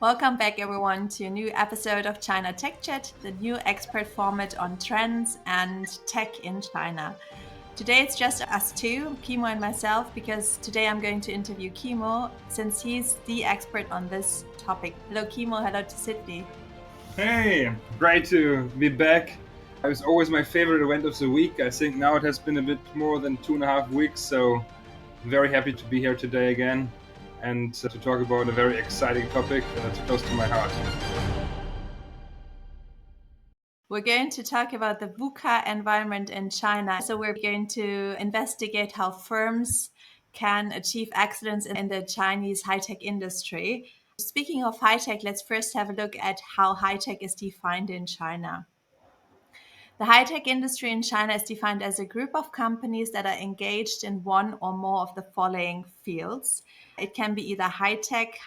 Welcome back, everyone, to a new episode of China Tech Chat, the new expert format on trends and tech in China. Today it's just us two, Kimo and myself, because today I'm going to interview Kimo since he's the expert on this topic. Hello, Kimo. Hello to Sydney. Hey, great to be back. It was always my favorite event of the week. I think now it has been a bit more than 2.5 weeks, so very happy to be here today again and to talk about a very exciting topic that's close to my heart. We're going to talk about the VUCA environment in China. So we're going to investigate how firms can achieve excellence in the Chinese high-tech industry. Speaking of high-tech, let's first have a look at how high-tech is defined in China. The high-tech industry in China is defined as a group of companies that are engaged in one or more of the following fields. It can be either high-tech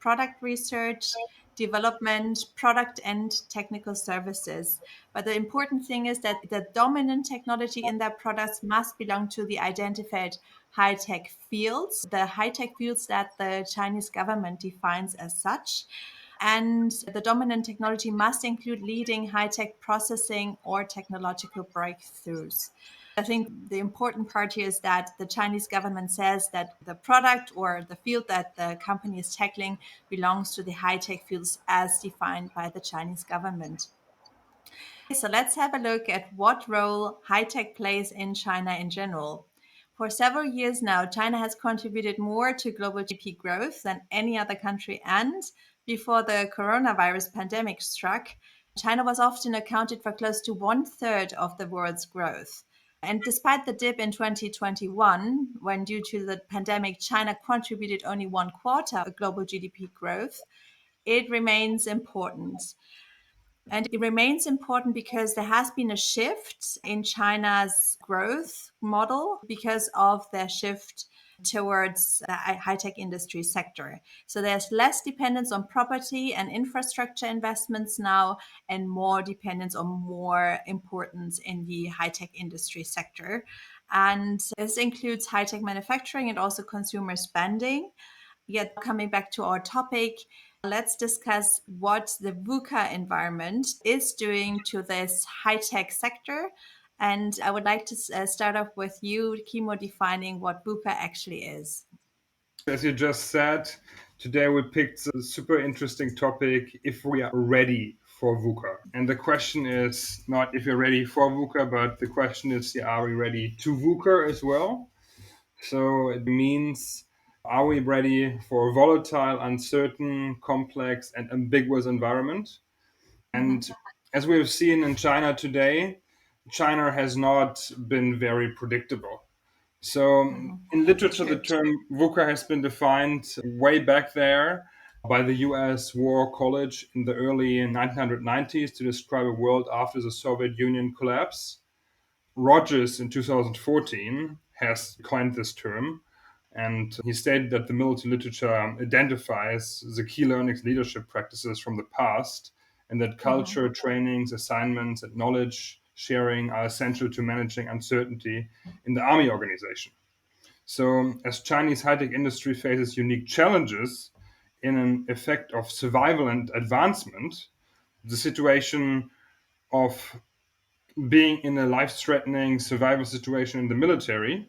product research, development, product and technical services. But the important thing is that the dominant technology in their products must belong to the identified high-tech fields, the high-tech fields that the Chinese government defines as such. And the dominant technology must include leading high-tech processing or technological breakthroughs. I think the important part here is that the Chinese government says that the product or the field that the company is tackling belongs to the high-tech fields as defined by the Chinese government. So let's have a look at what role high-tech plays in China in general. For several years now, China has contributed more to global GDP growth than any other country. And before the coronavirus pandemic struck, China was often accounted for close to 1/3 of the world's growth. And despite the dip in 2021, when due to the pandemic, China contributed only 1/4 of global GDP growth, it remains important. And it remains important because there has been a shift in China's growth model because of their shift towards the high-tech industry sector. So there's less dependence on property and infrastructure investments now and more dependence on more importance in the high-tech industry sector. And this includes high-tech manufacturing and also consumer spending. Yet coming back to our topic, let's discuss what the VUCA environment is doing to this high-tech sector. And I would like to start off with you, Kimo, defining what VUCA actually is. As you just said, today we picked a super interesting topic: if we are ready for VUCA. And the question is not if you're ready for VUCA, but the question is, are we ready to VUCA as well? So it means, are we ready for a volatile, uncertain, complex, and ambiguous environment? And as we have seen in China today, China has not been very predictable. So in literature, the term VUCA has been defined way back there by the US War College in the early 1990s to describe a world after the Soviet Union collapse. Rogers in 2014 has coined this term, and he stated that the military literature identifies the key learnings, leadership practices from the past, and that culture, trainings, assignments, and knowledge sharing are essential to managing uncertainty in the army organization. So, as Chinese high-tech industry faces unique challenges in an effect of survival and advancement, the situation of being in a life-threatening survival situation in the military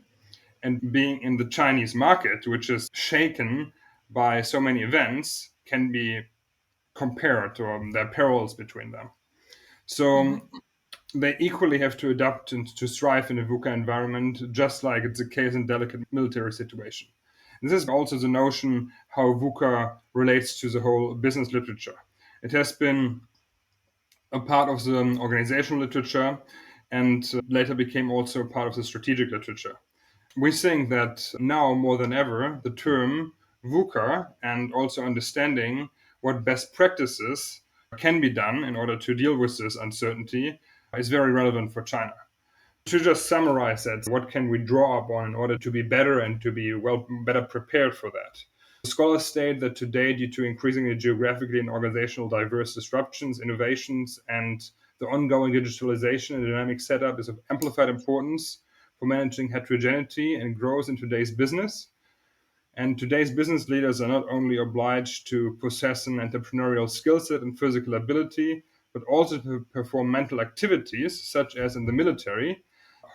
and being in the Chinese market, which is shaken by so many events, can be compared, or there are parallels between them. So they equally have to adapt and to strive in a VUCA environment, just like it's the case in delicate military situation. This is also the notion how VUCA relates to the whole business literature. It has been a part of the organizational literature and later became also a part of the strategic literature. We think that now more than ever, the term VUCA and also understanding what best practices can be done in order to deal with this uncertainty is very relevant for China. To just summarize that, what can we draw upon in order to be better and to be better prepared for that? Scholars state that today, due to increasingly geographically and organizational diverse disruptions, innovations, and the ongoing digitalization and dynamic setup is of amplified importance for managing heterogeneity and growth in today's business. And today's business leaders are not only obliged to possess an entrepreneurial skill set and physical ability, but also to perform mental activities, such as in the military,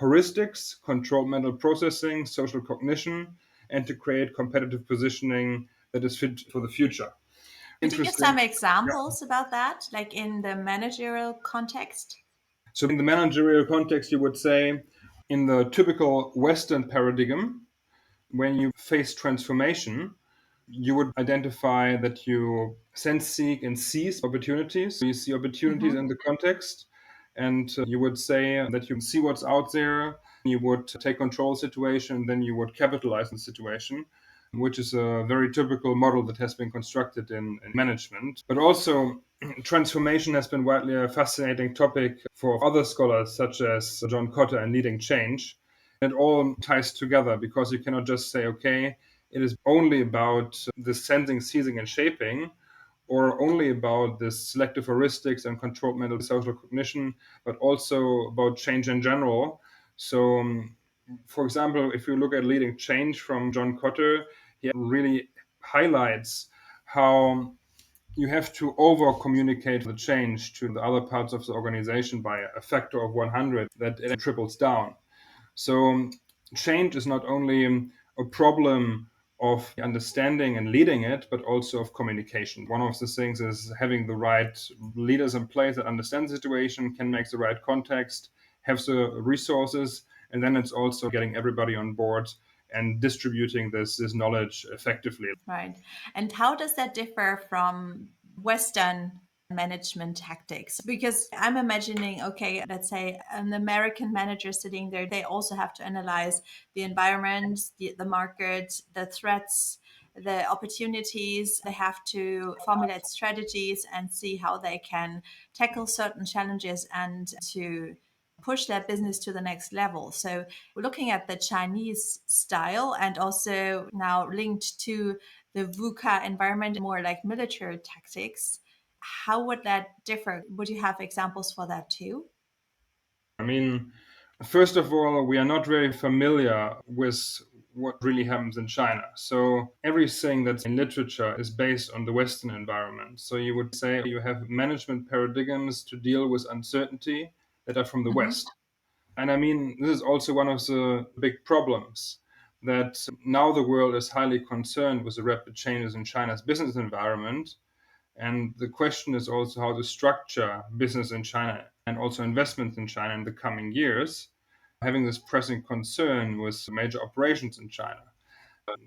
heuristics, controlled mental processing, social cognition, and to create competitive positioning that is fit for the future. Could you give Interesting. some Yeah. examples about that, like in the managerial context? So, in the managerial context, you would say, in the typical Western paradigm, when you face transformation, you would identify that you sense, seek, and seize opportunities. So you see opportunities in Hmm. the context, and you would say that you see what's out there. You would take control of the situation, and then you would capitalize on the situation, which is a very typical model that has been constructed in management. But also, transformation has been widely a fascinating topic for other scholars, such as John Cotter and Leading Change. It all ties together because you cannot just say, okay, it is only about the sensing, seizing, and shaping, or only about the selective heuristics and controlled mental social cognition, but also about change in general. So, for example, if you look at Leading Change from John Cotter, he really highlights how you have to over communicate the change to the other parts of the organization by a factor of 100, that it triples down. So change is not only a problem of understanding and leading it, but also of communication. One of the things is having the right leaders in place that understand the situation, can make the right context, have the resources, and then it's also getting everybody on board and distributing this knowledge effectively. Right. And how does that differ from Western management tactics? Because I'm imagining, okay, let's say an American manager sitting there, they also have to analyze the environment, the market, the threats, the opportunities. They have to formulate strategies and see how they can tackle certain challenges and to push their business to the next level. So, looking at the Chinese style and also now linked to the VUCA environment, more like military tactics, how would that differ? Would you have examples for that too? I mean, first of all, we are not very familiar with what really happens in China. So everything that's in literature is based on the Western environment. So you would say you have management paradigms to deal with uncertainty that are from the Hmm. West. And I mean, this is also one of the big problems that now the world is highly concerned with the rapid changes in China's business environment. And the question is also how to structure business in China and also investments in China in the coming years, having this pressing concern with major operations in China.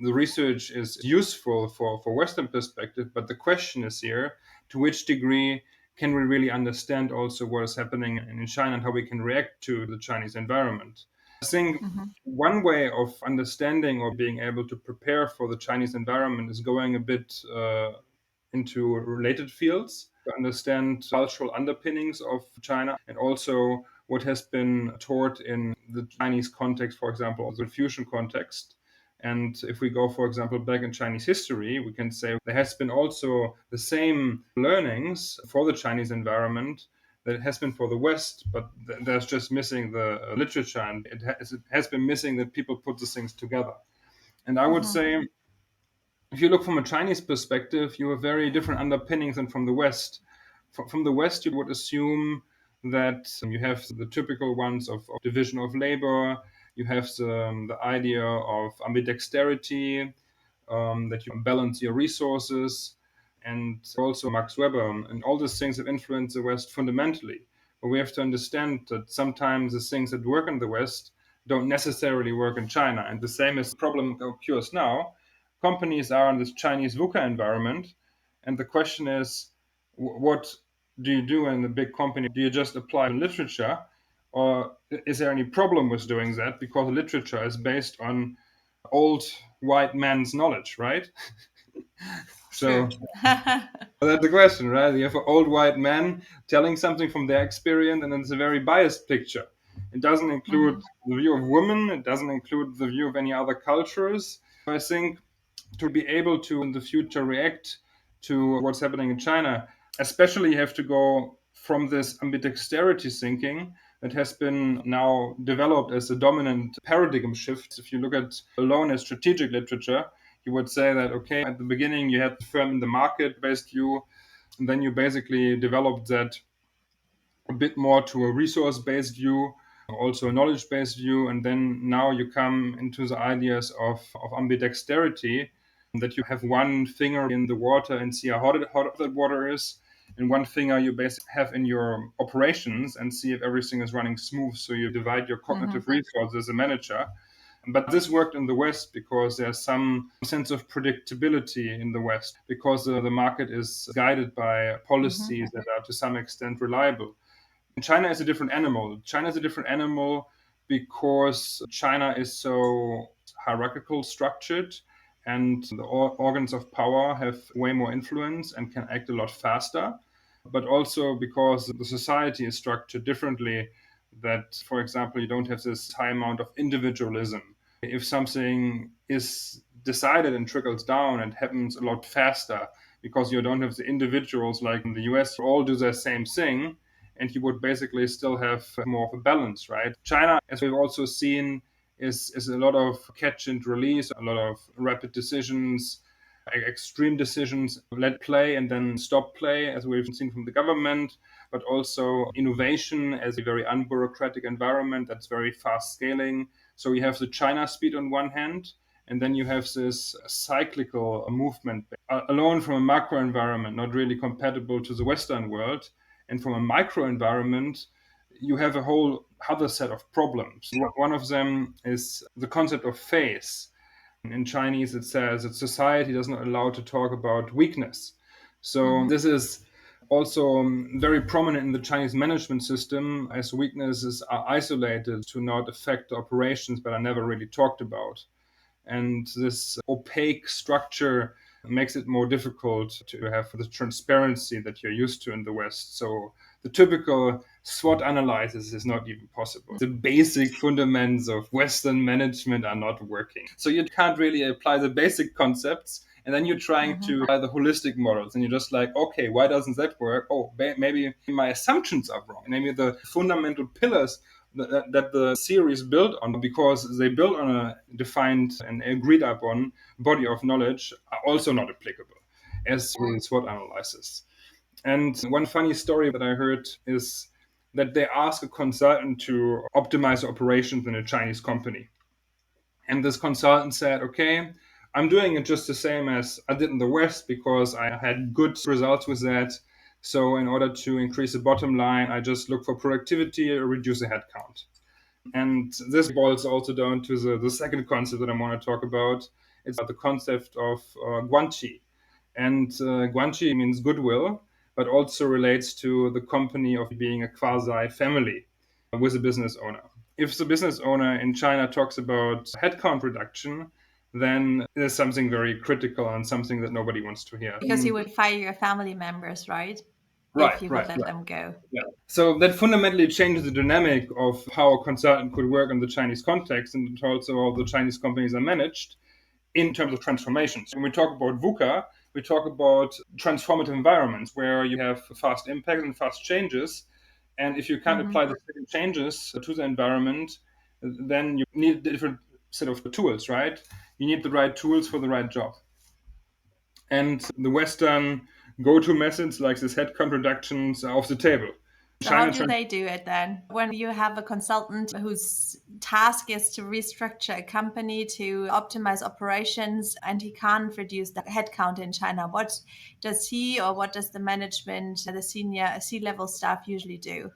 The research is useful for Western perspective, but the question is here, to which degree can we really understand also what is happening in China and how we can react to the Chinese environment? I think Hmm. one way of understanding or being able to prepare for the Chinese environment is going a bit into related fields to understand cultural underpinnings of China and also what has been taught in the Chinese context, for example, the Confucian context. And if we go, for example, back in Chinese history, we can say there has been also the same learnings for the Chinese environment that it has been for the West, but there's just missing the literature, and it has been missing that people put the things together. And I would Hmm. say if you look from a Chinese perspective, you have very different underpinnings than from the West. From the West, you would assume that you have the typical ones of division of labor, you have the idea of ambidexterity, that you balance your resources, and also Max Weber. And all these things have influenced the West fundamentally. But we have to understand that sometimes the things that work in the West don't necessarily work in China. And the same is the problem occurs now. Companies are in this Chinese VUCA environment. And the question is, what do you do in a big company? Do you just apply literature? Or is there any problem with doing that? Because literature is based on old white man's knowledge, right? True. So that's the question, right? You have an old white man telling something from their experience, and it's a very biased picture. It doesn't include Hmm. the view of women, it doesn't include the view of any other cultures. I think to be able to in the future react to what's happening in China, especially you have to go from this ambidexterity thinking that has been now developed as a dominant paradigm shift. If you look at alone as strategic literature, He would say that, okay, at the beginning you had the firm in the market-based view, and then you basically developed that a bit more to a resource-based view, also a knowledge-based view, and then now you come into the ideas of ambidexterity, that you have one finger in the water and see how hot that water is, and one finger you basically have in your operations and see if everything is running smooth. So you divide your cognitive resources as a manager. But this worked in the West because there's some sense of predictability in the West, because the market is guided by policies that are to some extent reliable. China is a different animal. China is a different animal because China is so hierarchical structured, and the organs of power have way more influence and can act a lot faster. But also because the society is structured differently, that, for example, you don't have this high amount of individualism. If something is decided and trickles down and happens a lot faster, because you don't have the individuals like in the US who all do the same thing, and you would basically still have more of a balance, right? China, as we've also seen, is a lot of catch and release, a lot of rapid decisions, extreme decisions, let play and then stop play, as we've seen from the government, but also innovation as a very unbureaucratic environment that's very fast scaling. So you have the China speed on one hand, and then you have this cyclical movement, alone from a macro environment, not really compatible to the Western world. And from a micro environment, you have a whole other set of problems. One of them is the concept of phase. In Chinese, it says that society does not allow to talk about weakness. So this is also very prominent in the Chinese management system, as weaknesses are isolated to not affect operations but are never really talked about. And this opaque structure makes it more difficult to have the transparency that you're used to in the West. So the typical SWOT analysis is not even possible. The basic fundamentals of Western management are not working. So you can't really apply the basic concepts. And then you're trying to apply the holistic models, and you're just like, okay, why doesn't that work? Oh, maybe my assumptions are wrong. Maybe the fundamental pillars that the series built on, because they built on a defined and agreed upon body of knowledge, are also not applicable as with SWOT analysis. And one funny story that I heard is that they asked a consultant to optimize operations in a Chinese company. And this consultant said, okay, I'm doing it just the same as I did in the West because I had good results with that. So in order to increase the bottom line, I just look for productivity or reduce the headcount. And this boils also down to the second concept that I want to talk about. It's about the concept of guanxi. And guanxi means goodwill, but also relates to the company of being a quasi family with a business owner. If the business owner in China talks about headcount reduction, then there's something very critical and something that nobody wants to hear. Because you would fire your family members, right? Right, If you would right, let right. them go. Yeah. So that fundamentally changes the dynamic of how a consultant could work in the Chinese context, and also how the Chinese companies are managed in terms of transformations. When we talk about VUCA, we talk about transformative environments where you have fast impacts and fast changes. And if you can't apply the same changes to the environment, then you need a different set of tools, right? You need the right tools for the right job. And the Western go-to methods like this headcount reductions are off the table. So how China do they do it then? When you have a consultant whose task is to restructure a company to optimize operations and he can't reduce the headcount in China, what does he or what does the management, the senior C-level staff usually do?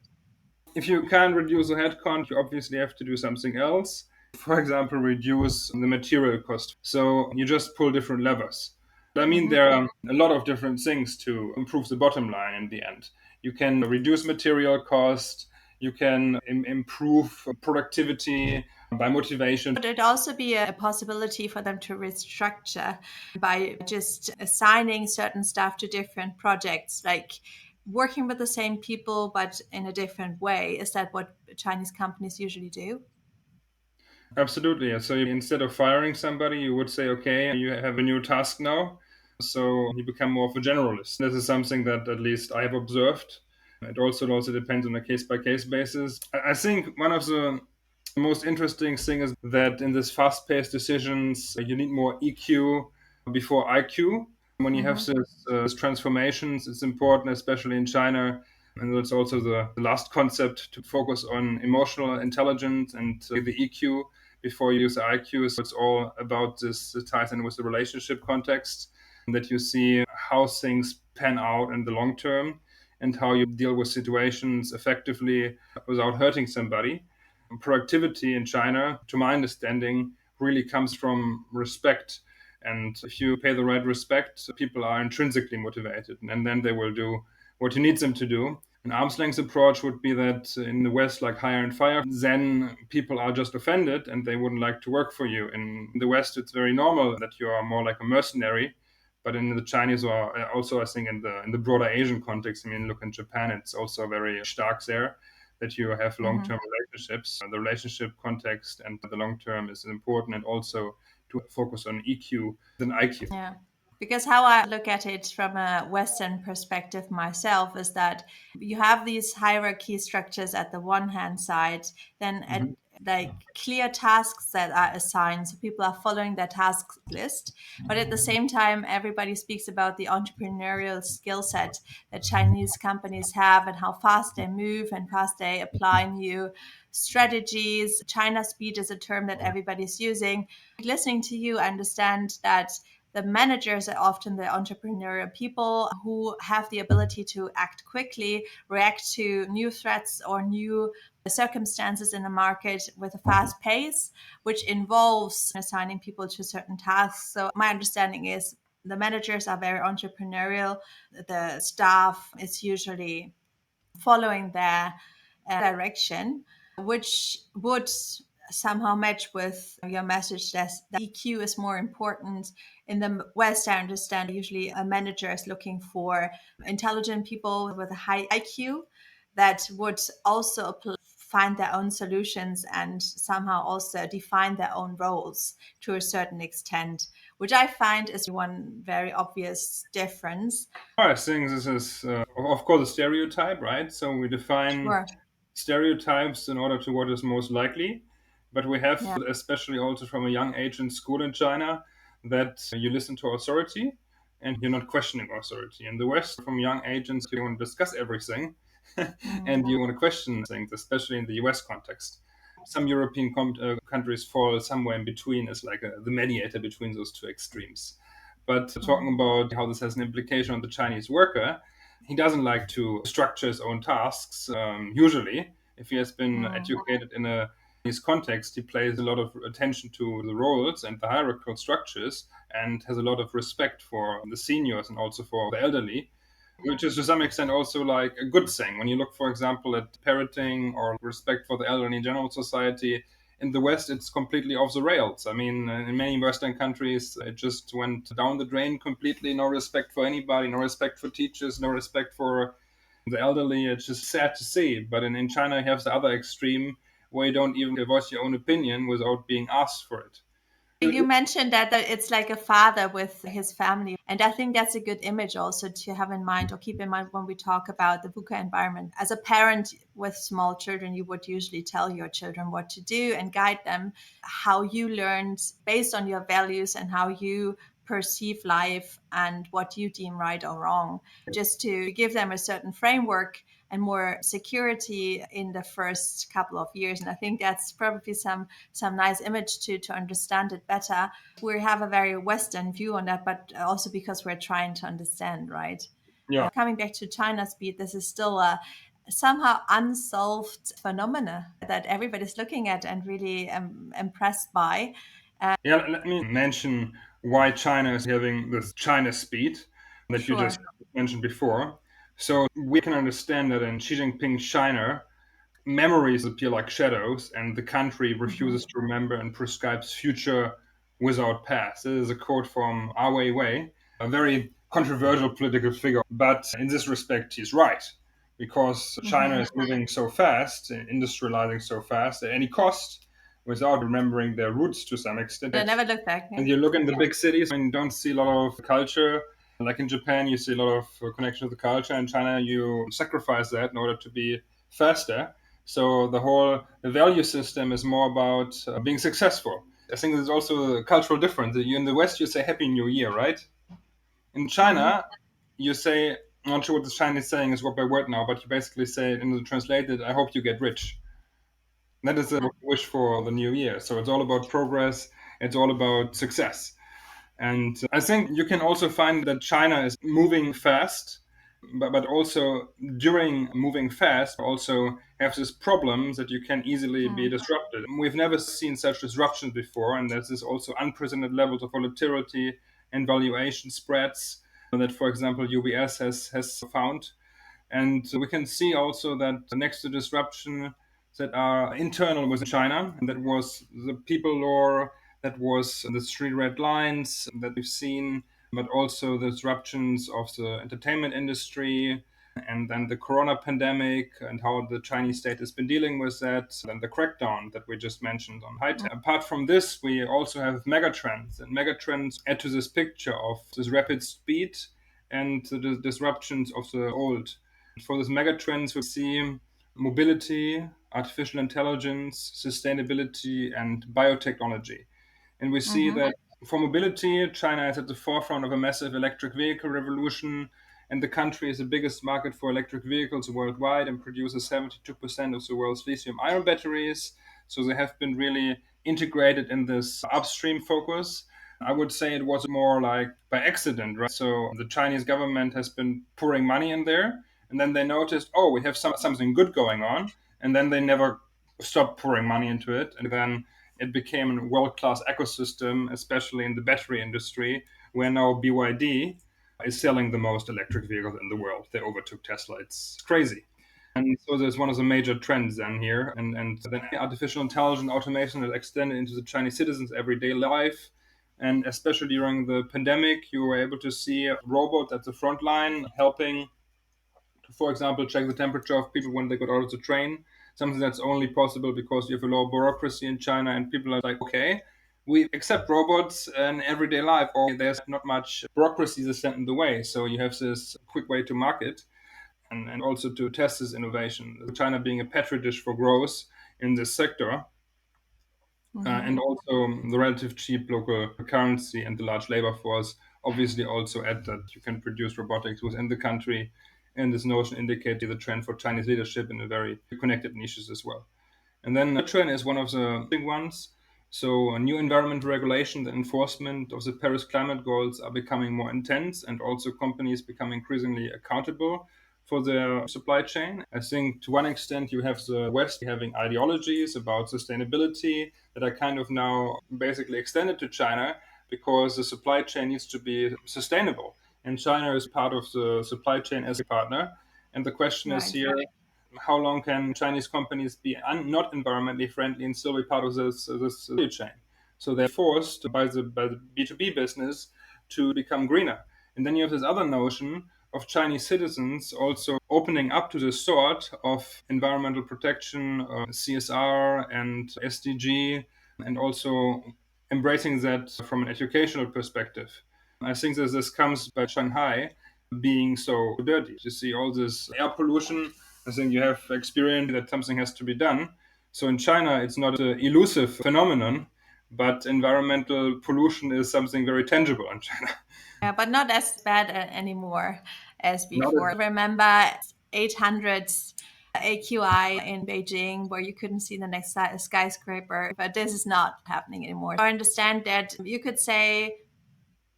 If you can't reduce the headcount, you obviously have to do something else. For example, reduce the material cost. So you just pull different levers. I mean, there are a lot of different things to improve the bottom line in the end. You can reduce material cost, you can improve productivity by motivation. Would it also be a possibility for them to restructure by just assigning certain staff to different projects, like working with the same people but in a different way? Is that what Chinese companies usually do? Absolutely. So instead of firing somebody, you would say, okay, you have a new task now. So you become more of a generalist. This is something that at least I have observed. It also depends on a case by case basis. I think one of the most interesting things is that in this fast paced decisions, you need more EQ. before IQ. When you have Mm-hmm. this transformations, it's important, especially in China. And that's also the last concept, to focus on emotional intelligence and the EQ before you use the IQ. So it's all about this, it ties in with the relationship context, that you see how things pan out in the long term and how you deal with situations effectively without hurting somebody. Productivity in China, to my understanding, really comes from respect. And if you pay the right respect, people are intrinsically motivated, and then they will do what you need them to do. An arm's length approach would be that in the West, like hire and fire, then people are just offended and they wouldn't like to work for you. In the West, it's very normal that you are more like a mercenary. But in the Chinese, or also I think in the broader Asian context, I mean, look in Japan, it's also very stark there that you have Mm-hmm. long-term relationships. The relationship context and the long-term is important, and also to focus on EQ than IQ. Yeah. Because how I look at it from a Western perspective myself is that you have these hierarchy structures at the one hand side, then at Mhm. like clear tasks that are assigned. So people are following their task list. But at the same time, everybody speaks about the entrepreneurial skill set that Chinese companies have and how fast they move and fast they apply new strategies. China speed is a term that everybody's using. Listening to you, I understand that the managers are often the entrepreneurial people who have the ability to act quickly, react to new threats or new circumstances in the market with a fast pace, which involves assigning people to certain tasks. So, my understanding is the managers are very entrepreneurial, the staff is usually following their direction, which would somehow match with your message that the EQ is more important. In the West, I understand usually a manager is looking for intelligent people with a high IQ that would also find their own solutions and somehow also define their own roles to a certain extent, which I find is one very obvious difference. I think this is, of course, a stereotype, right? So we define Sure. stereotypes in order to what is most likely. But we have, Yeah. especially also from a young age in school in China, that you listen to authority and you're not questioning authority. In the West, from young age, you want to discuss everything Mm. and you want to question things, especially in the US context. Some European countries fall somewhere in between, as like the mediator between those two extremes. But talking Mm. about how this has an implication on the Chinese worker, he doesn't like to structure his own tasks. Usually, if he has been Mm. educated in a Chinese context, he pays a lot of attention to the roles and the hierarchical structures, and has a lot of respect for the seniors and also for the elderly, which is to some extent also like a good thing. When you look, for example, at parenting or respect for the elderly in general society, in the West, it's completely off the rails. I mean, in many Western countries, it just went down the drain completely. No respect for anybody, no respect for teachers, no respect for the elderly. It's just sad to see. But in China, you have the other extreme where you don't even voice your own opinion without being asked for it. You mentioned that it's like a father with his family. And I think that's a good image also to have in mind or keep in mind when we talk about the VUCA environment. As a parent with small children, you would usually tell your children what to do and guide them how you learned based on your values and how you perceive life and what you deem right or wrong, just to give them a certain framework and more security in the first couple of years. And I think that's probably some nice image to understand it better. We have a very Western view on that, but also because we're trying to understand, right? Yeah. Coming back to China speed, this is still a somehow unsolved phenomena that everybody's looking at and really impressed by. Yeah, let me mention why China is having this China speed that you just Sure. mentioned before. So we can understand that in Xi Jinping's China, memories appear like shadows, and the country Hmm. refuses to remember and prescribes future without past. This is a quote from Ah Weiwei, a very controversial political figure. But in this respect, he's right, because China Hmm. is moving so fast, industrializing so fast at any cost, without remembering their roots to some extent. I never looked back. And Yeah. you look in the big cities and you don't see a lot of culture. Like in Japan, you see a lot of connection to the culture. In China, you sacrifice that in order to be faster. So the value system is more about being successful. I think there's also a cultural difference. You in the West, you say Happy New Year, right? In Hmm. China, you say, I'm not sure what the Chinese saying is word by word now, but you basically say in the translated, I hope you get rich. That is a wish for the new year. So it's all about progress. It's all about success. And I think you can also find that China is moving fast, but also during moving fast, also have this problem that you can easily be disrupted. We've never seen such disruption before, and there's this also unprecedented levels of volatility and valuation spreads that, for example, UBS has found. And we can see also that next to disruption that are internal within China, and that was the people law, that was the three red lines that we've seen, but also the disruptions of the entertainment industry, and then the corona pandemic and how the Chinese state has been dealing with that, and the crackdown that we just mentioned on high tech. Apart from this, we also have megatrends, and megatrends add to this picture of this rapid speed and the disruptions of the old. For these megatrends, we see mobility, artificial intelligence, sustainability, and biotechnology. And we see Hmm. that for mobility, China is at the forefront of a massive electric vehicle revolution, and the country is the biggest market for electric vehicles worldwide and produces 72% of the world's lithium ion batteries. So they have been really integrated in this upstream focus. I would say it was more like by accident, right? So the Chinese government has been pouring money in there, and then they noticed, oh, we have something good going on, and then they never stopped pouring money into it, and then it became a world-class ecosystem, especially in the battery industry, where now BYD is selling the most electric vehicles in the world. They overtook Tesla. It's crazy. And so there's one of the major trends then here. And then artificial intelligence automation is extended into the Chinese citizens' everyday life. And especially during the pandemic, you were able to see robots at the front line helping to, for example, check the temperature of people when they got out of the train. Something that's only possible because you have a low bureaucracy in China, and people are like, okay, we accept robots in everyday life, or there's not much bureaucracy that's sent in the way. So you have this quick way to market and also to test this innovation. China being a petri dish for growth in this sector, Hmm. and also the relative cheap local currency and the large labor force obviously also add that you can produce robotics within the country. And this notion indicates the trend for Chinese leadership in the very connected niches as well. And then trend is one of the big ones. So new environmental regulation and enforcement of the Paris climate goals are becoming more intense, and also companies become increasingly accountable for their supply chain. I think to one extent you have the West having ideologies about sustainability that are kind of now basically extended to China because the supply chain needs to be sustainable. And China is part of the supply chain as a partner. And the question is Right. here, how long can Chinese companies be not environmentally friendly and still be part of this value chain? So they're forced by the B2B business to become greener. And then you have this other notion of Chinese citizens also opening up to the sort of environmental protection, CSR and SDG, and also embracing that from an educational perspective. I think that this comes by Shanghai being so dirty. You see all this air pollution. I think you have experienced that something has to be done. So in China, it's not an elusive phenomenon, but environmental pollution is something very tangible in China. Yeah, but not as bad anymore as Not before. Remember 800 AQI in Beijing where you couldn't see the next skyscraper, but this is not happening anymore. I understand that you could say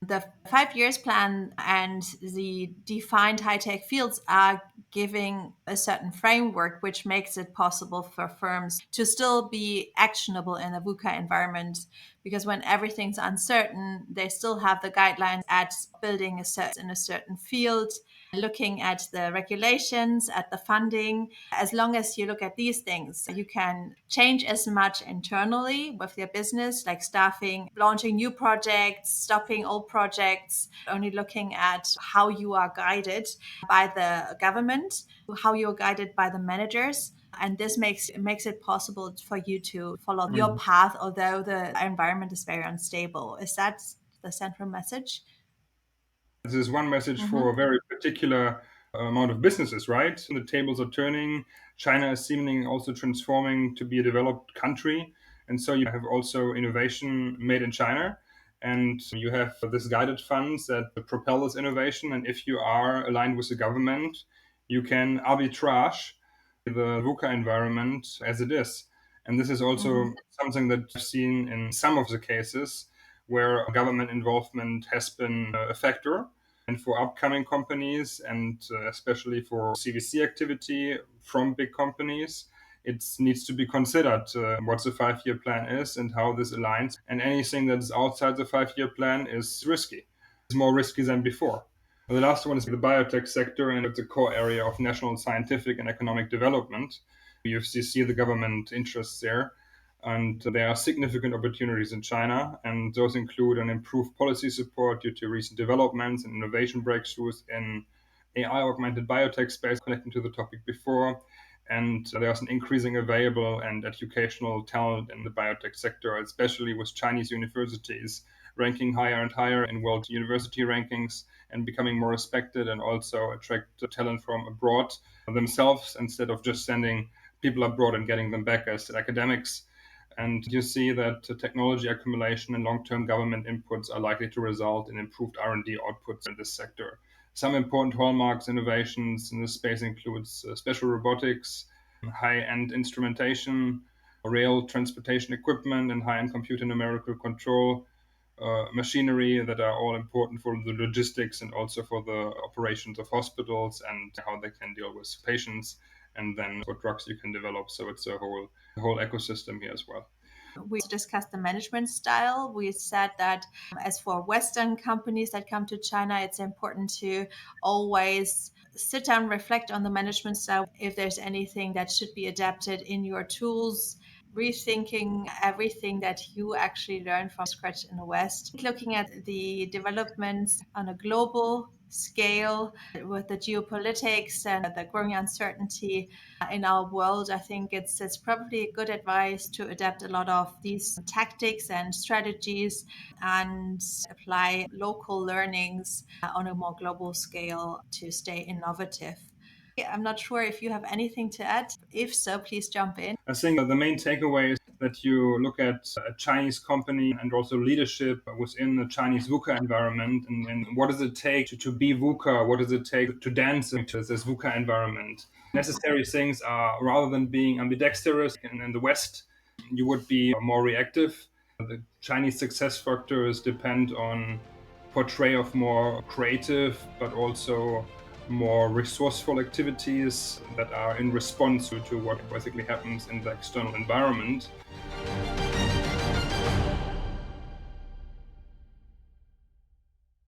the 5 years plan and the defined high tech fields are giving a certain framework which makes it possible for firms to still be actionable in a VUCA environment. Because when everything's uncertain, they still have the guidelines at building in a certain field, looking at the regulations, at the funding. As long as you look at these things, you can change as much internally with your business, like staffing, launching new projects, stopping old projects, only looking at how you are guided by the government, how you're guided by the managers. And this makes it possible for you to follow your Mhm. path, although the environment is very unstable. Is that the central message? This is one message for Mm-hmm. a very particular amount of businesses, right? The tables are turning. China is seemingly also transforming to be a developed country. And so you have also innovation made in China. And you have this guided funds that propel this innovation. And if you are aligned with the government, you can arbitrage the VUCA environment as it is. And this is also something that I've seen in some of the cases where government involvement has been a factor. And for upcoming companies, and especially for CVC activity from big companies, it needs to be considered what the 5 year plan is and how this aligns. And anything that is outside the 5 year plan is risky. It's more risky than before. The last one is the biotech sector, and it's a core area of national scientific and economic development. You see the government interests there. And there are significant opportunities in China, and those include an improved policy support due to recent developments and innovation breakthroughs in AI augmented biotech space, connecting to the topic before. And there's an increasing available and educational talent in the biotech sector, especially with Chinese universities ranking higher and higher in world university rankings and becoming more respected, and also attract talent from abroad themselves instead of just sending people abroad and getting them back as academics. And you see that technology accumulation and long-term government inputs are likely to result in improved R&D outputs in this sector. Some important hallmarks innovations in this space includes special robotics, high-end instrumentation, rail transportation equipment, and high-end computer numerical control, machinery that are all important for the logistics and also for the operations of hospitals and how they can deal with patients, and then what drugs you can develop. So it's a whole ecosystem here as well. We discussed the management style. We said that as for Western companies that come to China, it's important to always sit down, reflect on the management style. If there's anything that should be adapted in your tools, rethinking everything that you actually learn from scratch in the West, looking at the developments on a global scale with the geopolitics and the growing uncertainty in our world. I think it's probably a good advice to adapt a lot of these tactics and strategies and apply local learnings on a more global scale to stay innovative. I'm not sure if you have anything to add. If so, please jump in. I think the main takeaway is that you look at a Chinese company and also leadership within the Chinese VUCA environment, and what does it take to be VUCA? What does it take to dance into this VUCA environment? Necessary things are, rather than being ambidextrous in the West, you would be more reactive. The Chinese success factors depend on portray of more creative but also more resourceful activities that are in response to what basically happens in the external environment.